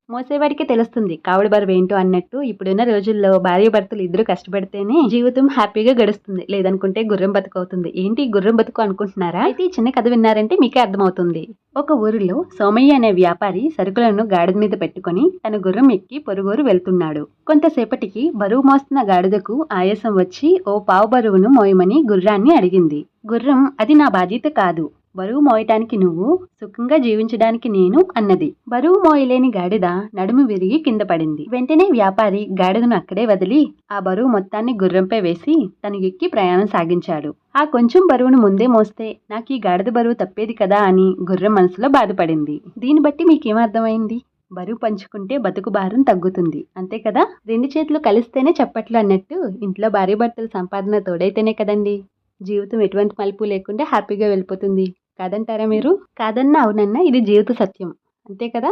మోసేవాడికి తెలుస్తుంది కావడి బరువేంటో అన్నట్టు ఇప్పుడున్న రోజుల్లో భార్యాభర్తలు ఇద్దరు కష్టపడితేనే జీవితం హ్యాపీగా గడుస్తుంది. లేదనుకుంటే గుర్రం బతుకవుతుంది. ఏంటి గుర్రం బతుకు అనుకుంటున్నారా? అయితే ఈ చిన్న కథ విన్నారంటే మీకే అర్థమవుతుంది. ఒక ఊరిలో సోమయ్య అనే వ్యాపారి సరుకులను గాడిద మీద పెట్టుకుని తన గుర్రం ఎక్కి పొరుగురు వెళ్తున్నాడు. కొంతసేపటికి బరువు మోస్తున్న గాడిదకు ఆయాసం వచ్చి ఓ పావు బరువును మోయమని గుర్రాన్ని అడిగింది. గుర్రం అది నా బాధ్యత కాదు, బరువు మోయటానికి నువ్వు, సుఖంగా జీవించడానికి నేను అన్నది. బరువు మోయలేని గాడిద నడుము విరిగి కింద పడింది. వెంటనే వ్యాపారి గాడిదను అక్కడే వదిలి ఆ బరువు మొత్తాన్ని గుర్రంపై వేసి తను ఎక్కి ప్రయాణం సాగించాడు. ఆ కొంచెం బరువును ముందే మోస్తే నాకు ఈ గాడిద బరువు తప్పేది కదా అని గుర్రం మనసులో బాధపడింది. దీన్ని బట్టి మీకేమర్థమైంది? బరువు పంచుకుంటే బతుకు భారం తగ్గుతుంది, అంతే కదా? రెండు చేతులు కలిస్తేనే చప్పట్లు అన్నట్టు ఇంట్లో భార్యాభర్తల సంపాదన తోడైతేనే కదండి జీవితం ఎటువంటి మలుపు లేకుండా హ్యాపీగా వెళ్ళిపోతుంది. కాదంటారా మీరు? కాదన్నా అవునన్నా ఇది జీవిత సత్యం, అంతే కదా?